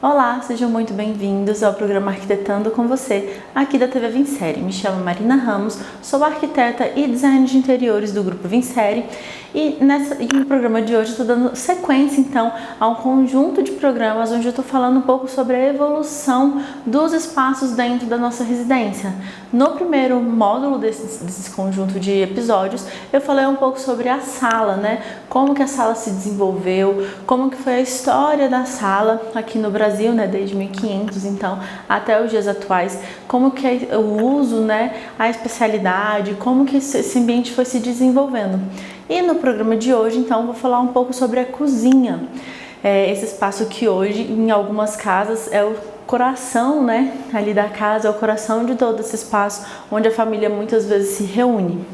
Olá, sejam muito bem-vindos ao programa Arquitetando com você, aqui da TV Vincere. Me chamo Marina Ramos, sou arquiteta e designer de interiores do Grupo Vincere e no programa de hoje estou dando sequência então a um conjunto de programas onde eu estou falando um pouco sobre a evolução dos espaços dentro da nossa residência. No primeiro módulo desse conjunto de episódios, eu falei um pouco sobre a sala, né? Como que a sala se desenvolveu, como que foi a história da sala aqui no Brasil, né? Desde 1500, então, até os dias atuais, como que é o uso, né? A especialidade, como que esse ambiente foi se desenvolvendo. E no programa de hoje, então, vou falar um pouco sobre a cozinha. Esse espaço que hoje, em algumas casas, é o coração, né, ali da casa, é o coração de todo esse espaço onde a família muitas vezes se reúne.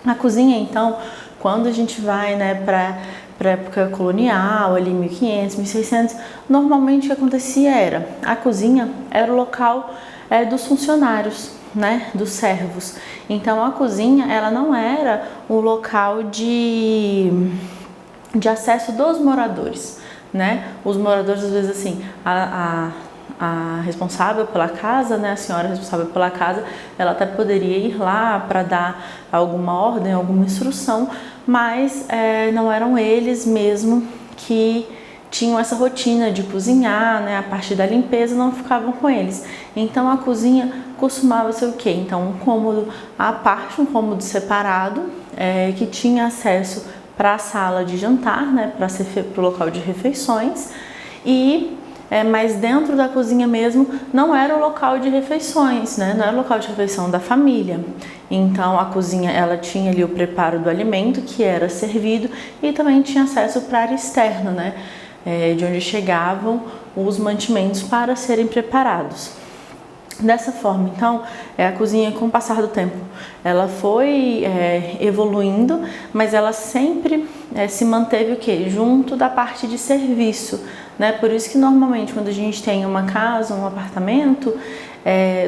A cozinha, então, quando a gente vai, né, para a época colonial, ali 1500, 1600, normalmente o que acontecia era, a cozinha era o local dos funcionários, né, dos servos. Então a cozinha, ela não era o local de acesso dos moradores, né? Os moradores, às vezes, assim, a responsável pela casa, né, a senhora responsável pela casa, ela até poderia ir lá para dar alguma ordem, alguma instrução, mas não eram eles mesmo que tinham essa rotina de cozinhar, né, a parte da limpeza não ficavam com eles. Então a cozinha costumava ser o quê? Então um cômodo à parte, um cômodo separado, que tinha acesso para a sala de jantar, né, para o local de refeições, mas dentro da cozinha mesmo não era o local de refeições, né? Não era o local de refeição da família. Então a cozinha, ela tinha ali o preparo do alimento que era servido e também tinha acesso para a área externa, né? De onde chegavam os mantimentos para serem preparados. Dessa forma, então, a cozinha, com o passar do tempo, ela foi evoluindo, mas ela sempre se manteve o quê? Junto da parte de serviço, né? Por isso que normalmente quando a gente tem uma casa, um apartamento,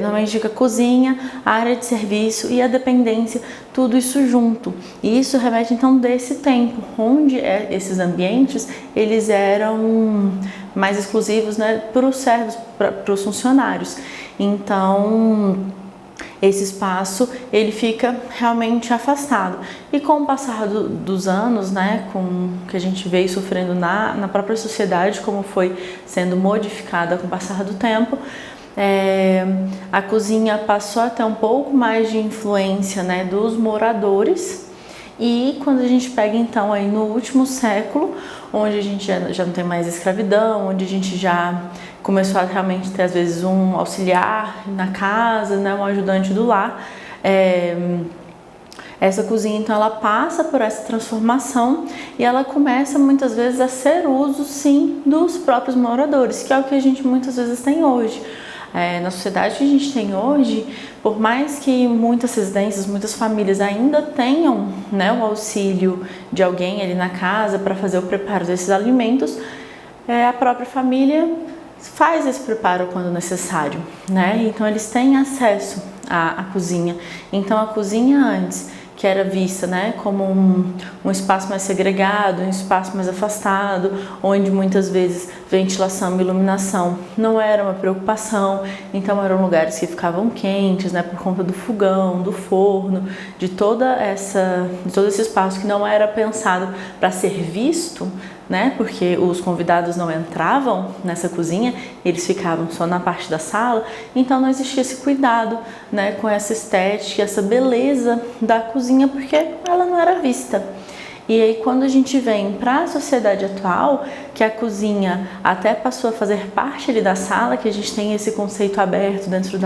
normalmente fica a cozinha, a área de serviço e a dependência, tudo isso junto. E isso remete então desse tempo, onde esses ambientes eles eram mais exclusivos, né, para os servos, para os funcionários. Então esse espaço ele fica realmente afastado e com o passar dos anos, né, com que a gente veio sofrendo na própria sociedade, como foi sendo modificada com o passar do tempo, a cozinha passou a ter um pouco mais de influência, né, dos moradores. E quando a gente pega então aí no último século, onde a gente já não tem mais escravidão, onde a gente já começou a realmente ter às vezes um auxiliar na casa, né, um ajudante do lar, essa cozinha então ela passa por essa transformação e ela começa muitas vezes a ser uso sim dos próprios moradores, que é o que a gente muitas vezes tem hoje. Na sociedade que a gente tem hoje, por mais que muitas residências, muitas famílias ainda tenham, né, o auxílio de alguém ali na casa para fazer o preparo desses alimentos, a própria família faz esse preparo quando necessário, né? Então eles têm acesso à cozinha. Então a cozinha antes, que era vista, né, como um espaço mais segregado, um espaço mais afastado, onde muitas vezes ventilação e iluminação não era uma preocupação, então eram lugares que ficavam quentes, né, por conta do fogão, do forno, de todo esse espaço que não era pensado para ser visto, né, porque os convidados não entravam nessa cozinha, eles ficavam só na parte da sala, então não existia esse cuidado, né, com essa estética, essa beleza da cozinha, porque ela não era vista. E aí quando a gente vem para a sociedade atual, que a cozinha até passou a fazer parte ali da sala, que a gente tem esse conceito aberto dentro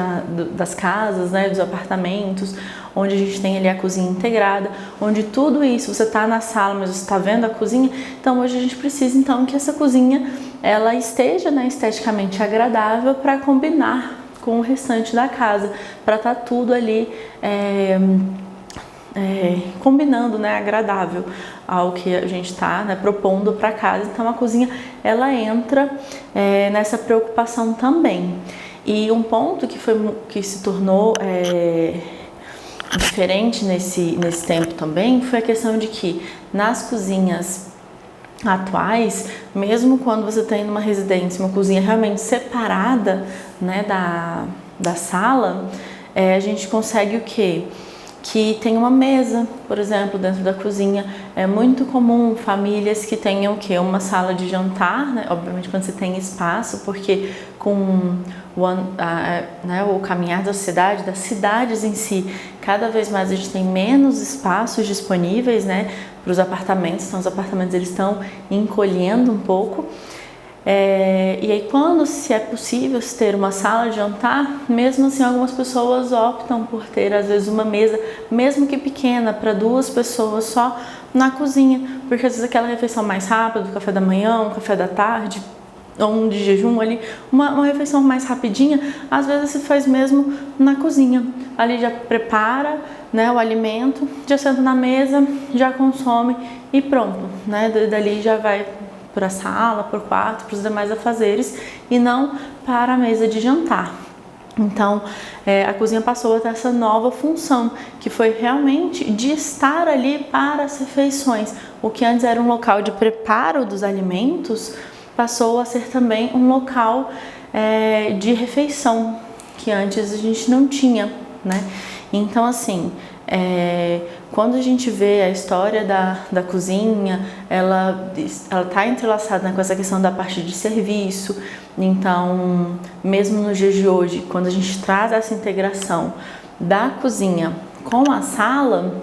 das casas, né, dos apartamentos, onde a gente tem ali a cozinha integrada, onde tudo isso, você está na sala, mas você está vendo a cozinha, então hoje a gente precisa então que essa cozinha ela esteja, né, esteticamente agradável para combinar com o restante da casa, para estar tudo ali combinando, né, agradável ao que a gente está, né, propondo para casa. Então a cozinha ela entra nessa preocupação também. E um ponto que se tornou diferente nesse tempo também foi a questão de que nas cozinhas atuais, mesmo quando você tem numa residência uma cozinha realmente separada, né, da sala, a gente consegue o quê? Que tem uma mesa, por exemplo, dentro da cozinha. É muito comum famílias que tenham o quê? Uma sala de jantar, né? Obviamente quando você tem espaço, porque com o caminhar da sociedade, das cidades em si, cada vez mais a gente tem menos espaços disponíveis, né, para os apartamentos. Então os apartamentos eles estão encolhendo um pouco. E aí quando se é possível ter uma sala de jantar, mesmo assim algumas pessoas optam por ter às vezes uma mesa, mesmo que pequena, para 2 pessoas só na cozinha, porque às vezes aquela refeição mais rápida, do café da manhã, um café da tarde, ou um de jejum ali, uma refeição mais rapidinha, às vezes se faz mesmo na cozinha. Ali já prepara, né, o alimento, já senta na mesa, já consome e pronto, né? Dali já vai para a sala, para o quarto, para os demais afazeres e não para a mesa de jantar. Então, a cozinha passou a ter essa nova função, que foi realmente de estar ali para as refeições. O que antes era um local de preparo dos alimentos, passou a ser também um local de refeição, que antes a gente não tinha, né? Então, assim, quando a gente vê a história da cozinha, ela está entrelaçada, né, com essa questão da parte de serviço. Então, mesmo nos dias de hoje, quando a gente traz essa integração da cozinha com a sala,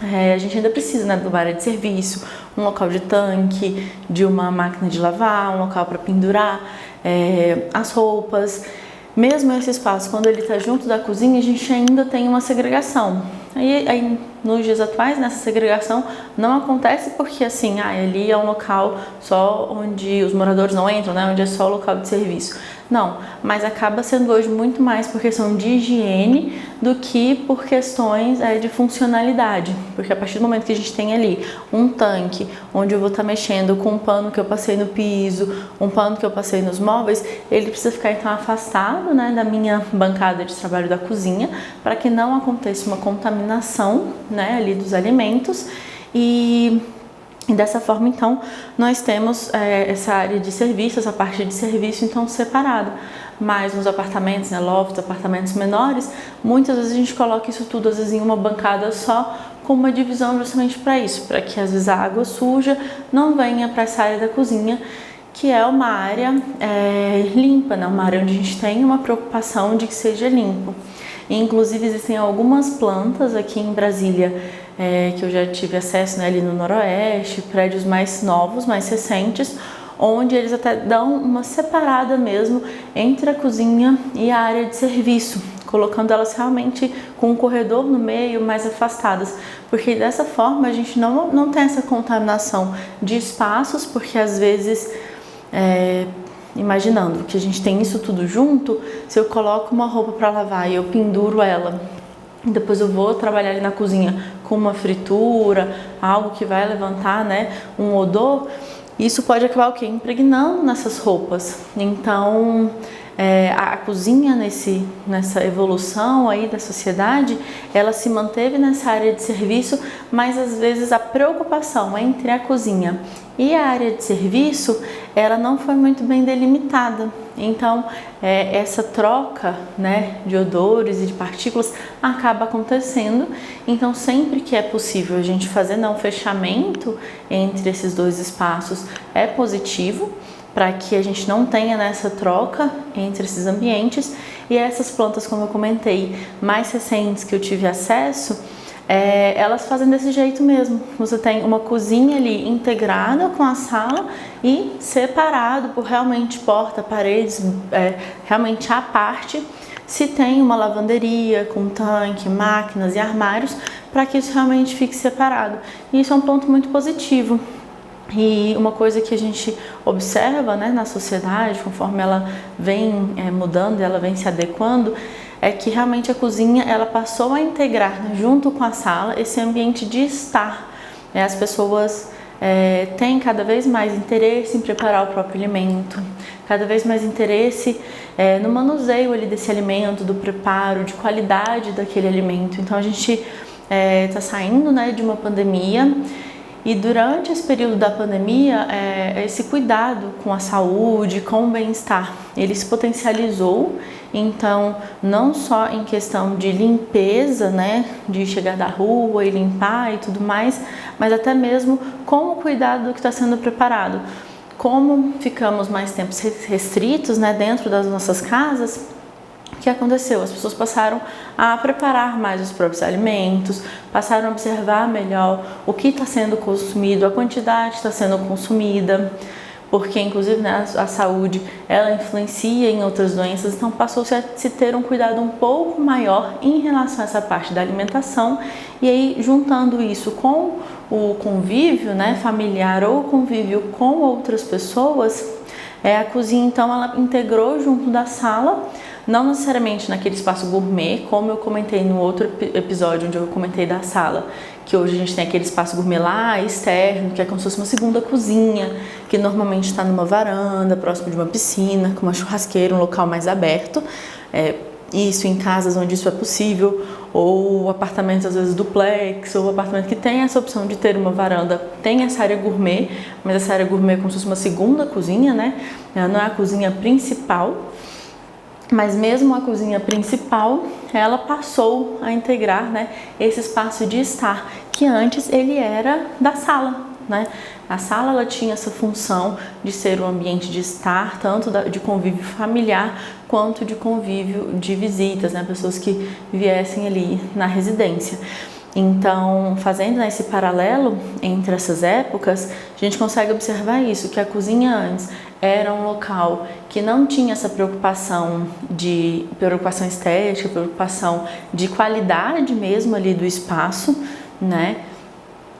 a gente ainda precisa, né, de uma área de serviço, um local de tanque, de uma máquina de lavar, um local para pendurar as roupas. Mesmo esse espaço, quando ele está junto da cozinha, a gente ainda tem uma segregação. Aí nos dias atuais, nessa segregação não acontece porque assim, ali é um local só onde os moradores não entram, né? Onde é só o local de serviço. Não, mas acaba sendo hoje muito mais por questão de higiene do que por questões de funcionalidade. Porque a partir do momento que a gente tem ali um tanque, onde eu vou estar mexendo com um pano que eu passei no piso, um pano que eu passei nos móveis, ele precisa ficar então afastado, né, da minha bancada de trabalho da cozinha, para que não aconteça uma contaminação, né, ali dos alimentos. E dessa forma, então, nós temos essa área de serviço, essa parte de serviço, então, separada. Mas nos apartamentos, né, lofts, apartamentos menores, muitas vezes a gente coloca isso tudo, às vezes, em uma bancada só, com uma divisão justamente para isso, para que, às vezes, a água suja não venha para essa área da cozinha, que é uma área limpa, né, uma área onde a gente tem uma preocupação de que seja limpo. E, inclusive, existem algumas plantas aqui em Brasília, que eu já tive acesso, né, ali no Noroeste, prédios mais novos, mais recentes, onde eles até dão uma separada mesmo entre a cozinha e a área de serviço, colocando elas realmente com um corredor no meio, mais afastadas, porque dessa forma a gente não tem essa contaminação de espaços, porque às vezes, imaginando que a gente tem isso tudo junto, se eu coloco uma roupa para lavar e eu penduro ela, depois eu vou trabalhar ali na cozinha com uma fritura, algo que vai levantar, né, um odor, isso pode acabar o quê? Impregnando nessas roupas. Então, a cozinha nessa evolução aí da sociedade, ela se manteve nessa área de serviço, mas às vezes a preocupação entre a cozinha e a área de serviço, ela não foi muito bem delimitada. Então, essa troca, né, de odores e de partículas acaba acontecendo. Então, sempre que é possível a gente fazer um fechamento entre esses dois espaços, é positivo, para que a gente não tenha nessa troca entre esses ambientes. E essas plantas, como eu comentei, mais recentes que eu tive acesso, elas fazem desse jeito mesmo. Você tem uma cozinha ali integrada com a sala e separado por realmente porta, paredes, realmente à parte. Se tem uma lavanderia com tanque, máquinas e armários, para que isso realmente fique separado. E isso é um ponto muito positivo. E uma coisa que a gente observa, né, na sociedade, conforme ela vem mudando, ela vem se adequando, é que realmente a cozinha ela passou a integrar, né, junto com a sala, esse ambiente de estar. As pessoas têm cada vez mais interesse em preparar o próprio alimento, cada vez mais interesse no manuseio ali desse alimento, do preparo, de qualidade daquele alimento. Então a gente está saindo, né, de uma pandemia, E durante esse período da pandemia, esse cuidado com a saúde, com o bem-estar, ele se potencializou. Então, não só em questão de limpeza, né, de chegar da rua e limpar e tudo mais, mas até mesmo com o cuidado que está sendo preparado. Como ficamos mais tempos restritos, né, dentro das nossas casas, o que aconteceu? As pessoas passaram a preparar mais os próprios alimentos, passaram a observar melhor o que está sendo consumido, a quantidade que está sendo consumida, porque inclusive, né, a saúde ela influencia em outras doenças, então passou-se a se ter um cuidado um pouco maior em relação a essa parte da alimentação. E aí, juntando isso com o convívio, né, familiar ou convívio com outras pessoas, a cozinha então ela integrou junto da sala. Não necessariamente naquele espaço gourmet, como eu comentei no outro episódio onde eu comentei da sala, que hoje a gente tem aquele espaço gourmet lá externo, que é como se fosse uma segunda cozinha, que normalmente está numa varanda, próximo de uma piscina, com uma churrasqueira, um local mais aberto. Isso em casas onde isso é possível, ou apartamentos às vezes duplex, ou apartamento que tem essa opção de ter uma varanda, tem essa área gourmet, mas essa área gourmet é como se fosse uma segunda cozinha, né? Ela não é a cozinha principal. Mas mesmo a cozinha principal, ela passou a integrar, né, esse espaço de estar, que antes ele era da sala, né? A sala ela tinha essa função de ser um ambiente de estar, tanto de convívio familiar, quanto de convívio de visitas, né? Pessoas que viessem ali na residência. Então, fazendo esse paralelo entre essas épocas, a gente consegue observar isso, que a cozinha antes era um local que não tinha essa preocupação estética, preocupação de qualidade mesmo ali do espaço, né?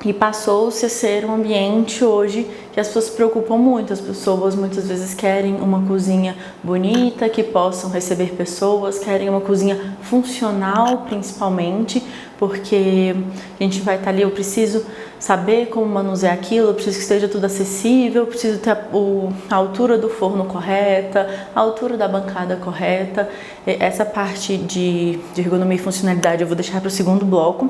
E passou-se a ser um ambiente hoje que as pessoas se preocupam muito. As pessoas muitas vezes querem uma cozinha bonita, que possam receber pessoas, querem uma cozinha funcional principalmente, porque a gente vai estar ali, eu preciso saber como manusear aquilo, eu preciso que esteja tudo acessível, eu preciso ter a altura do forno correta, a altura da bancada correta. Essa parte de ergonomia e funcionalidade eu vou deixar para o segundo bloco.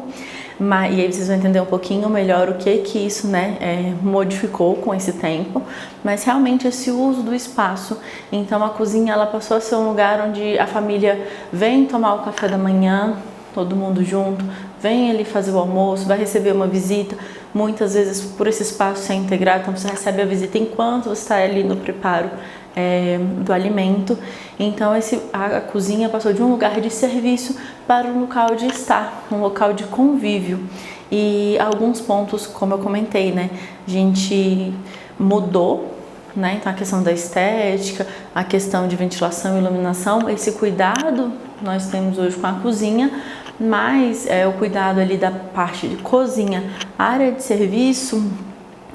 E aí vocês vão entender um pouquinho melhor o que isso, né, modificou com esse tempo, mas realmente esse uso do espaço. Então a cozinha ela passou a ser um lugar onde a família vem tomar o café da manhã, todo mundo junto, vem ali fazer o almoço, vai receber uma visita, muitas vezes por esse espaço ser integrado, então você recebe a visita enquanto você está ali no preparo do alimento. Então a cozinha passou de um lugar de serviço para um local de estar, um local de convívio. E alguns pontos, como eu comentei, né, a gente mudou, né, então a questão da estética, a questão de ventilação e iluminação, esse cuidado nós temos hoje com a cozinha, mas o cuidado ali da parte de cozinha, área de serviço,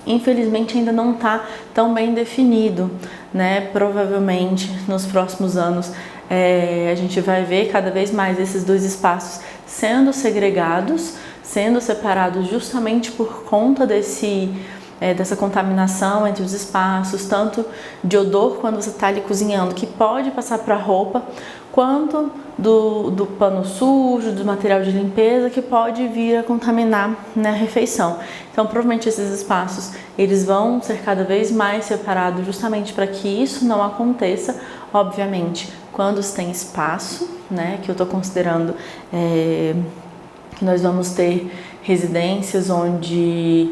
infelizmente ainda não está tão bem definido, né? Provavelmente nos próximos anos a gente vai ver cada vez mais esses dois espaços sendo segregados, sendo separados justamente por conta dessa contaminação entre os espaços, tanto de odor quando você está ali cozinhando, que pode passar para a roupa, quanto do pano sujo, do material de limpeza, que pode vir a contaminar na refeição. Então, provavelmente esses espaços eles vão ser cada vez mais separados justamente para que isso não aconteça. Obviamente, quando se tem espaço, né, que eu estou considerando que nós vamos ter residências onde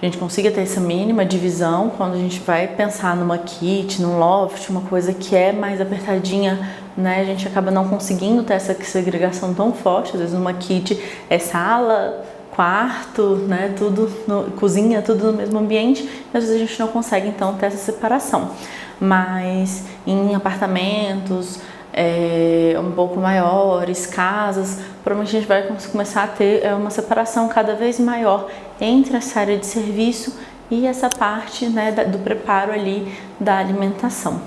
a gente consiga ter essa mínima divisão. Quando a gente vai pensar numa kit, num loft, uma coisa que é mais apertadinha, né, a gente acaba não conseguindo ter essa segregação tão forte. Às vezes numa kit é sala, quarto, né, tudo, cozinha, tudo no mesmo ambiente, e às vezes a gente não consegue então ter essa separação. Mas em apartamentos um pouco maiores, casas, provavelmente a gente vai começar a ter uma separação cada vez maior entre essa área de serviço e essa parte, né, do preparo ali da alimentação.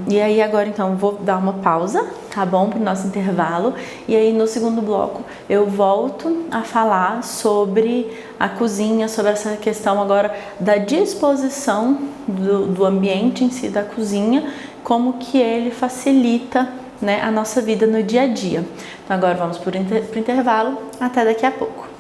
E aí agora então vou dar uma pausa, tá bom, para o nosso intervalo, e aí no segundo bloco eu volto a falar sobre a cozinha, sobre essa questão agora da disposição do ambiente em si da cozinha, como que ele facilita, né, a nossa vida no dia a dia. Então agora vamos para o intervalo, até daqui a pouco.